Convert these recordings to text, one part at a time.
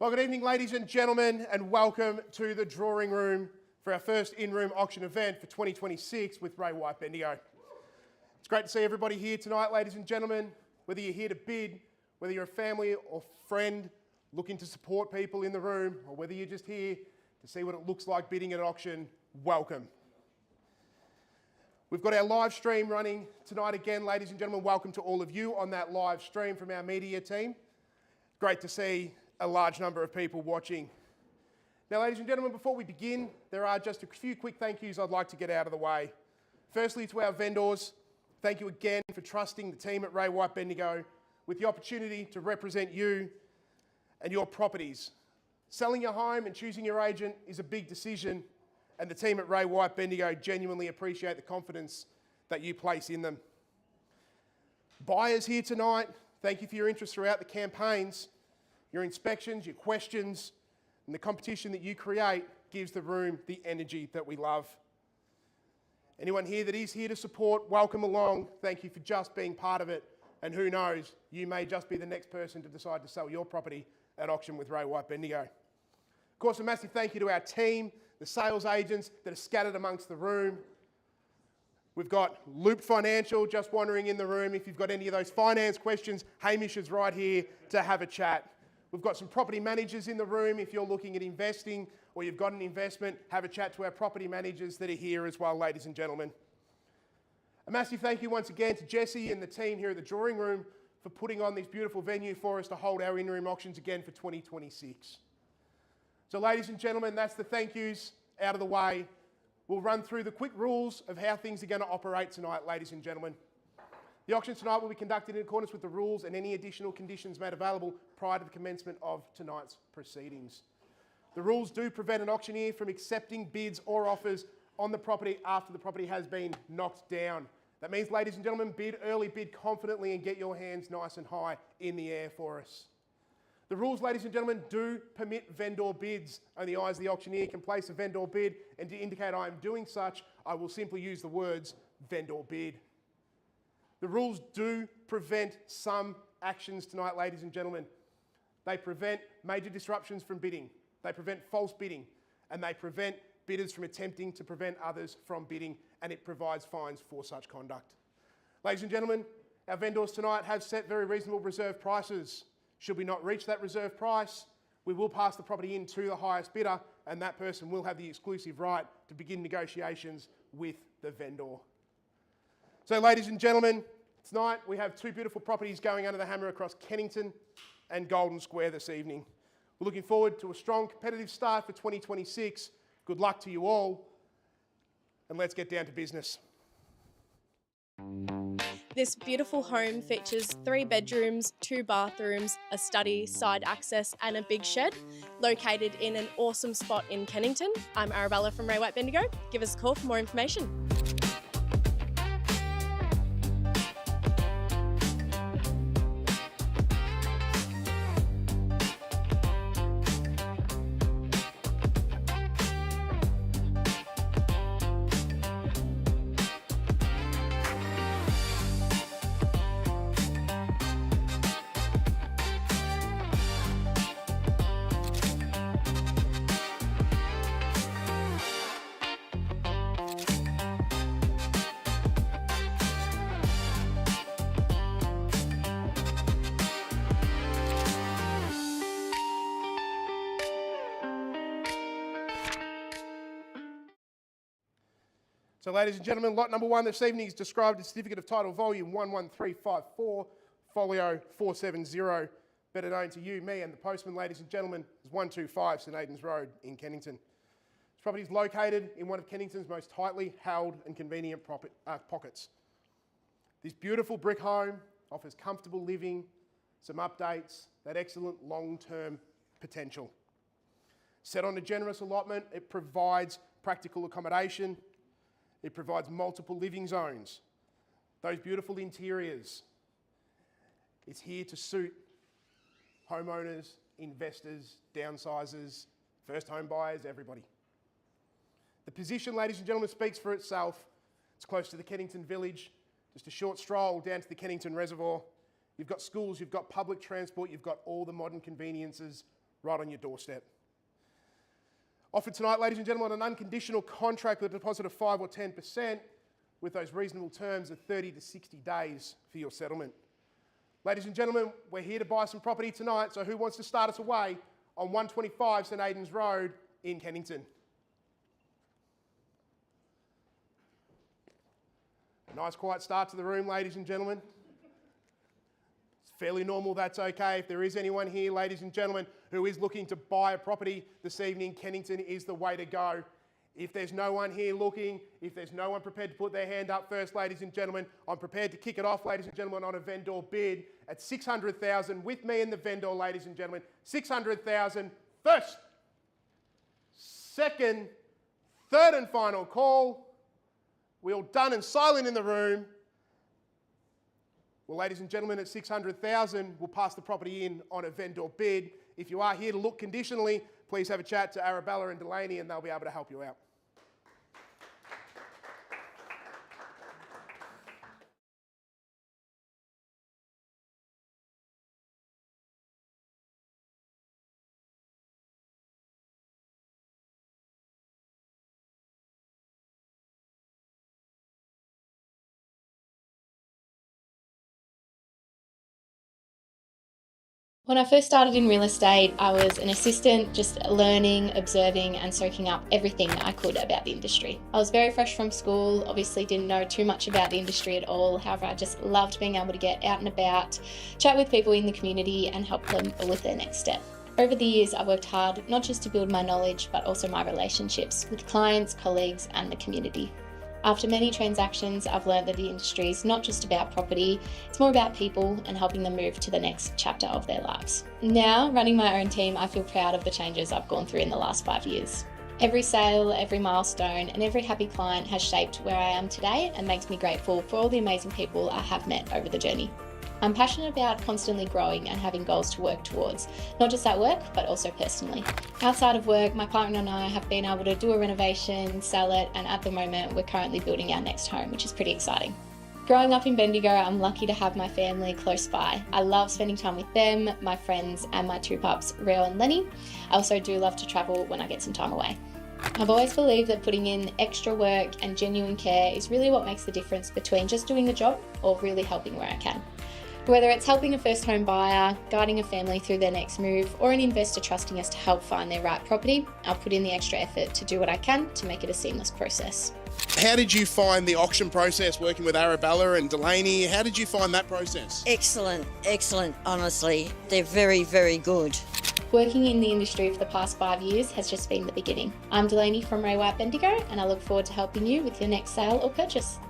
Well, good evening, ladies and gentlemen, and welcome to the drawing room for our first in-room auction event for 2026 with Ray White Bendigo. It's great to see everybody here tonight, ladies and gentlemen. Whether you're here to bid, whether you're a family or friend looking to support people in the room, or whether you're just here to see what it looks like bidding at auction, welcome. We've got our live stream running tonight again, ladies and gentlemen. Welcome to all of you on that live stream from our media team. Great to see a large number of people watching. Now, ladies and gentlemen, before we begin, there are just a few quick thank yous I'd like to get out of the way. Firstly, to our vendors, thank you again for trusting the team at Ray White Bendigo with the opportunity to represent you and your properties. Selling your home and choosing your agent is a big decision, and the team at Ray White Bendigo genuinely appreciate the confidence that you place in them. Buyers here tonight, thank you for your interest throughout the campaigns. Your inspections, your questions, and the competition that you create gives the room the energy that we love. Anyone here that is here to support, welcome along. Thank you for just being part of it. And who knows, you may just be the next person to decide to sell your property at auction with Ray White Bendigo. Of course, a massive thank you to our team, the sales agents that are scattered amongst the room. We've got Loop Financial just wandering in the room. If you've got any of those finance questions, Hamish is right here to have a chat. We've got some property managers in the room. If you're looking at investing or you've got an investment, have a chat to our property managers that are here as well, ladies and gentlemen. A massive thank you once again to Jesse and the team here at the drawing room for putting on this beautiful venue for us to hold our in-room auctions again for 2026. So ladies and gentlemen, that's the thank yous out of the way. We'll run through the quick rules of how things are going to operate tonight, ladies and gentlemen. The auction tonight will be conducted in accordance with the rules and any additional conditions made available prior to the commencement of tonight's proceedings. The rules do prevent an auctioneer from accepting bids or offers on the property after the property has been knocked down. That means, ladies and gentlemen, bid early, bid confidently, and get your hands nice and high in the air for us. The rules, ladies and gentlemen, do permit vendor bids. Only I, as the auctioneer, can place a vendor bid, and to indicate I am doing such, I will simply use the words vendor bid. The rules do prevent some actions tonight, ladies and gentlemen. They prevent major disruptions from bidding. They prevent false bidding, and they prevent bidders from attempting to prevent others from bidding, and it provides fines for such conduct. Ladies and gentlemen, our vendors tonight have set very reasonable reserve prices. Should we not reach that reserve price, we will pass the property in to the highest bidder, and that person will have the exclusive right to begin negotiations with the vendor. So ladies and gentlemen, tonight we have two beautiful properties going under the hammer across Kennington and Golden Square this evening. We're looking forward to a strong competitive start for 2026. Good luck to you all, and let's get down to business. This beautiful home features 3 bedrooms, 2 bathrooms, a study, side access and a big shed, located in an awesome spot in Kennington. I'm Arabella from Ray White Bendigo. Give us a call for more information. So ladies and gentlemen, lot number 1 this evening is described as Certificate of Title Volume 11354, Folio 470, better known to you, me and the postman, ladies and gentlemen, as 125 St Aidan's Road in Kennington. This property is located in one of Kennington's most tightly held and convenient pockets. This beautiful brick home offers comfortable living, some updates, that excellent long-term potential. Set on a generous allotment, it provides practical accommodation. It provides multiple living zones, those beautiful interiors. It's here to suit homeowners, investors, downsizers, first home buyers, everybody. The position, ladies and gentlemen, speaks for itself. It's close to the Kennington Village, just a short stroll down to the Kennington Reservoir. You've got schools, you've got public transport, you've got all the modern conveniences right on your doorstep. Offered tonight, ladies and gentlemen, an unconditional contract with a deposit of 5 or 10% with those reasonable terms of 30 to 60 days for your settlement. Ladies and gentlemen, we're here to buy some property tonight, so who wants to start us away on 125 St Aidan's Road in Kennington? A nice quiet start to the room, ladies and gentlemen. It's fairly normal, that's okay. If there is anyone here, ladies and gentlemen, who is looking to buy a property this evening, Kennington is the way to go. If there's no one here looking, if there's no one prepared to put their hand up first, ladies and gentlemen, I'm prepared to kick it off, ladies and gentlemen, on a vendor bid at 600,000 with me and the vendor, ladies and gentlemen. 600,000 first, second, third and final call. We all done and silent in the room. Well, ladies and gentlemen, at 600,000, we'll pass the property in on a vendor bid. If you are here to look conditionally, please have a chat to Arabella and Delaney and they'll be able to help you out. When I first started in real estate, I was an assistant, just learning, observing and soaking up everything that I could about the industry. I was very fresh from school, obviously didn't know too much about the industry at all. However, I just loved being able to get out and about, chat with people in the community and help them with their next step. Over the years, I worked hard, not just to build my knowledge, but also my relationships with clients, colleagues and the community. After many transactions, I've learned that the industry is not just about property, it's more about people and helping them move to the next chapter of their lives. Now, running my own team, I feel proud of the changes I've gone through in the last 5 years. Every sale, every milestone, and every happy client has shaped where I am today and makes me grateful for all the amazing people I have met over the journey. I'm passionate about constantly growing and having goals to work towards, not just at work, but also personally. Outside of work, my partner and I have been able to do a renovation, sell it, and at the moment, we're currently building our next home, which is pretty exciting. Growing up in Bendigo, I'm lucky to have my family close by. I love spending time with them, my friends, and my two pups, Rio and Lenny. I also do love to travel when I get some time away. I've always believed that putting in extra work and genuine care is really what makes the difference between just doing the job or really helping where I can. Whether it's helping a first home buyer, guiding a family through their next move, or an investor trusting us to help find their right property, I'll put in the extra effort to do what I can to make it a seamless process. How did you find the auction process working with Arabella and Delaney? How did you find that process? Excellent, honestly. They're very, very good. Working in the industry for the past 5 years has just been the beginning. I'm Delaney from Ray White Bendigo, and I look forward to helping you with your next sale or purchase.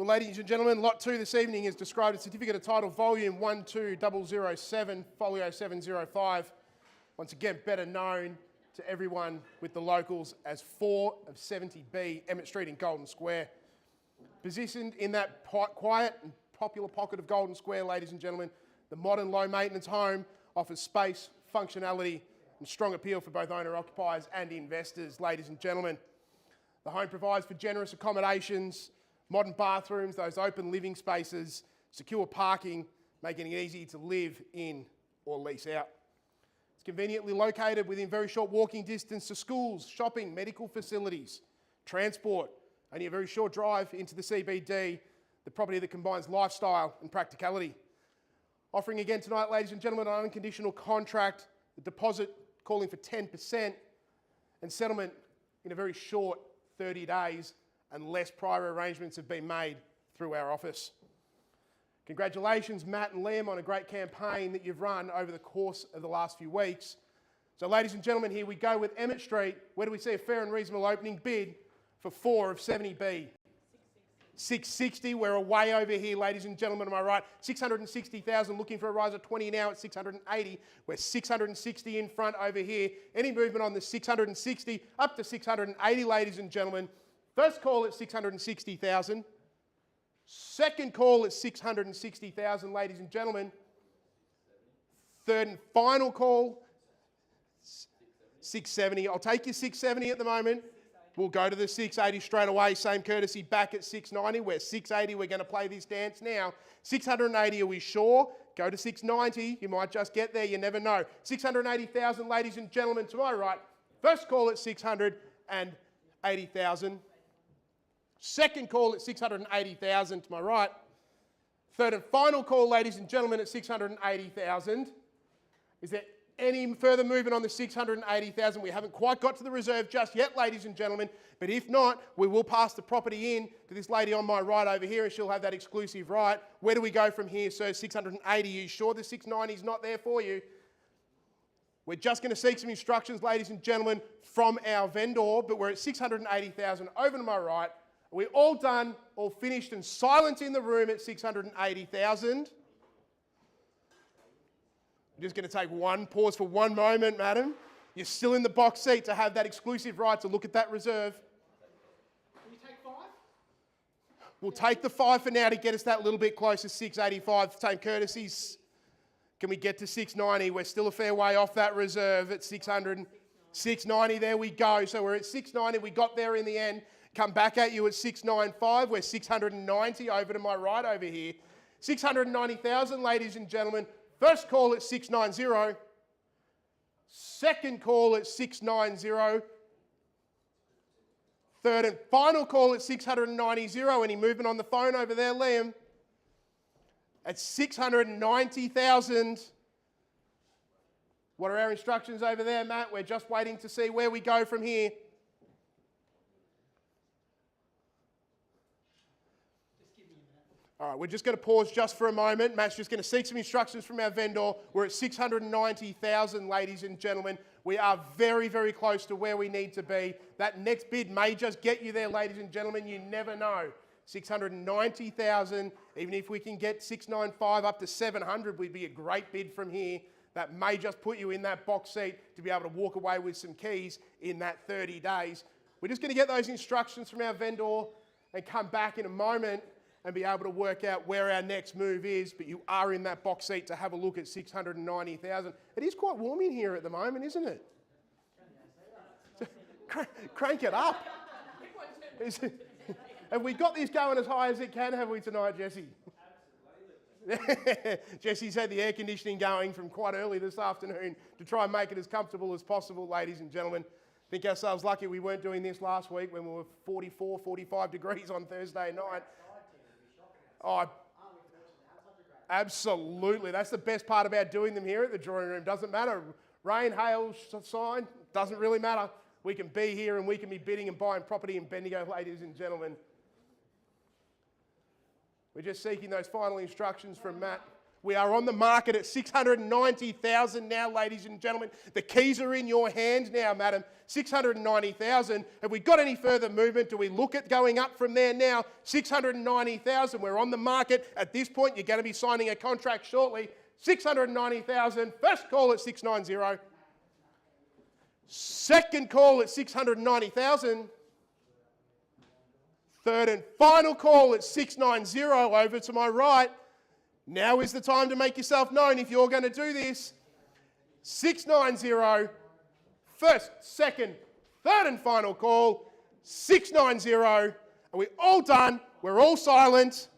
Well, ladies and gentlemen, Lot 2 this evening is described as Certificate of Title Volume 12007, Folio 705. Once again, better known to everyone with the locals as 4 of 70B, Emmett Street in Golden Square. Positioned in that quiet and popular pocket of Golden Square, ladies and gentlemen, the modern low-maintenance home offers space, functionality and strong appeal for both owner-occupiers and investors, ladies and gentlemen. The home provides for generous accommodations, modern bathrooms, those open living spaces, secure parking, making it easy to live in or lease out. It's conveniently located within very short walking distance to schools, shopping, medical facilities, transport, only a very short drive into the CBD, the property that combines lifestyle and practicality. Offering again tonight, ladies and gentlemen, an unconditional contract, the deposit calling for 10% and settlement in a very short 30 days unless prior arrangements have been made through our office. Congratulations, Matt and Liam, on a great campaign that you've run over the course of the last few weeks. So ladies and gentlemen, here we go with Emmett Street. Where do we see a fair and reasonable opening bid for 4 of 70B? 660, we're away over here, ladies and gentlemen, am I right? 660,000, looking for a rise of 20 now at 680. We're 660 in front over here. Any movement on the 660 up to 680, ladies and gentlemen. First call at 660,000. Second call at 660,000, ladies and gentlemen. Third and final call, 670. I'll take your 670 at the moment. We'll go to the 680 straight away. Same courtesy back at 690. We're 680. We're going to play this dance now. 680, are we sure? Go to 690. You might just get there. You never know. 680,000, ladies and gentlemen, to my right. First call at 680,000. Second call at 680,000 to my right. Third and final call, ladies and gentlemen, at 680,000. Is there any further movement on the 680,000? We haven't quite got to the reserve just yet, ladies and gentlemen, but if not, we will pass the property in to this lady on my right over here and she'll have that exclusive right. Where do we go from here, sir? 680, you sure the 690 is not there for you? We're just going to seek some instructions, ladies and gentlemen, from our vendor, but we're at 680,000 over to my right. Are we all done, all finished and silent in the room at 680,000? I'm just going to take one pause for one moment, madam. You're still in the box seat to have that exclusive right to look at that reserve. Can you take 5? We'll take the 5 for now to get us that little bit closer, 685, same courtesies. Can we get to 690? We're still a fair way off that reserve at 600. 690, there we go. So we're at 690, we got there in the end. Come back at you at 695. We're 690 over to my right over here. 690,000, ladies and gentlemen. First call at 690. Second call at 690. Third and final call at 690. Any movement on the phone over there, Liam? At 690,000. What are our instructions over there, Matt? We're just waiting to see where we go from here. All right, we're just going to pause just for a moment. Matt's just going to seek some instructions from our vendor. We're at 690,000, ladies and gentlemen. We are very, very close to where we need to be. That next bid may just get you there, ladies and gentlemen. You never know. 690,000, even if we can get 695 up to 700, would be a great bid from here. That may just put you in that box seat to be able to walk away with some keys in that 30 days. We're just going to get those instructions from our vendor and come back in a moment and be able to work out where our next move is, but you are in that box seat to have a look at 690,000. It is quite warm in here at the moment, isn't it? Crank it up. Have we got this going as high as it can, have we tonight, Jesse? Absolutely. Jesse's had the air conditioning going from quite early this afternoon to try and make it as comfortable as possible, ladies and gentlemen. Think ourselves lucky we weren't doing this last week when we were 44, 45 degrees on Thursday night. Oh, absolutely. That's the best part about doing them here at the drawing room. Doesn't matter. Rain, hail, shine, doesn't really matter. We can be here and we can be bidding and buying property in Bendigo, ladies and gentlemen. We're just seeking those final instructions from Matt. We are on the market at 690,000 now, ladies and gentlemen. The keys are in your hands now, madam. 690,000. Have we got any further movement? Do we look at going up from there now? 690,000. We're on the market. At this point, you're going to be signing a contract shortly. 690,000. First call at 690. Second call at 690,000. Third and final call at 690 over to my right. Now is the time to make yourself known if you're going to do this. 690. First, second, third and final call. 690. Are we all done? We're all silent.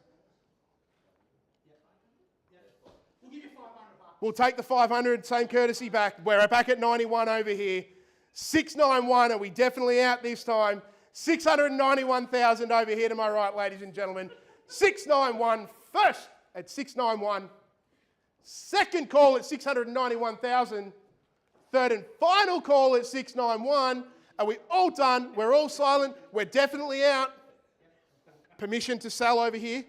We'll take the 500, same courtesy back. We're back at 91 over here. 691, are we definitely out this time? 691,000 over here to my right, ladies and gentlemen. 691, first at 691. Second call at 691,000. Third and final call at 691. Are we all done? We're all silent. We're definitely out. Permission to sell over here?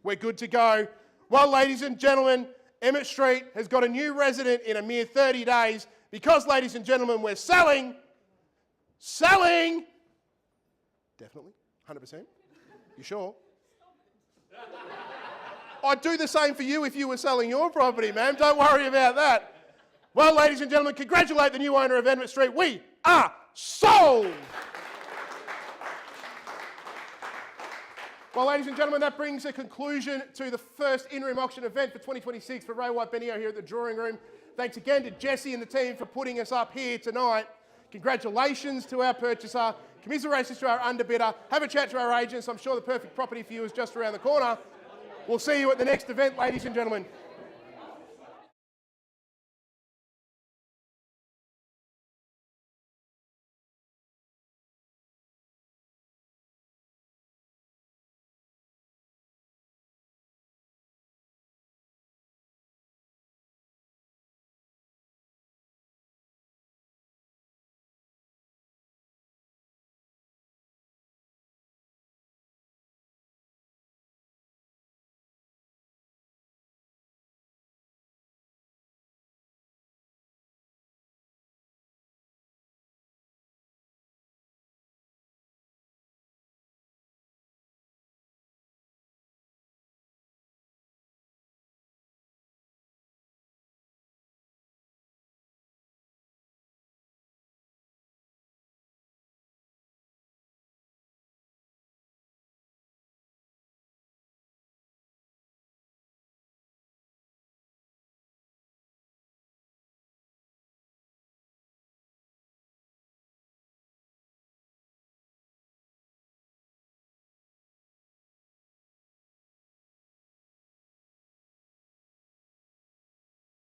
We're good to go. Well, ladies and gentlemen, Emmett Street has got a new resident in a mere 30 days because, ladies and gentlemen, we're selling. Definitely, 100%. You sure? I'd do the same for you if you were selling your property, ma'am. Don't worry about that. Well, ladies and gentlemen, congratulate the new owner of Emmett Street. We are sold. Well, ladies and gentlemen, that brings a conclusion to the first in-room auction event for 2026 for Ray White Bendigo here at the Drawing Room. Thanks again to Jesse and the team for putting us up here tonight. Congratulations to our purchaser. Commiserations to our underbidder. Have a chat to our agents. I'm sure the perfect property for you is just around the corner. We'll see you at the next event, ladies and gentlemen.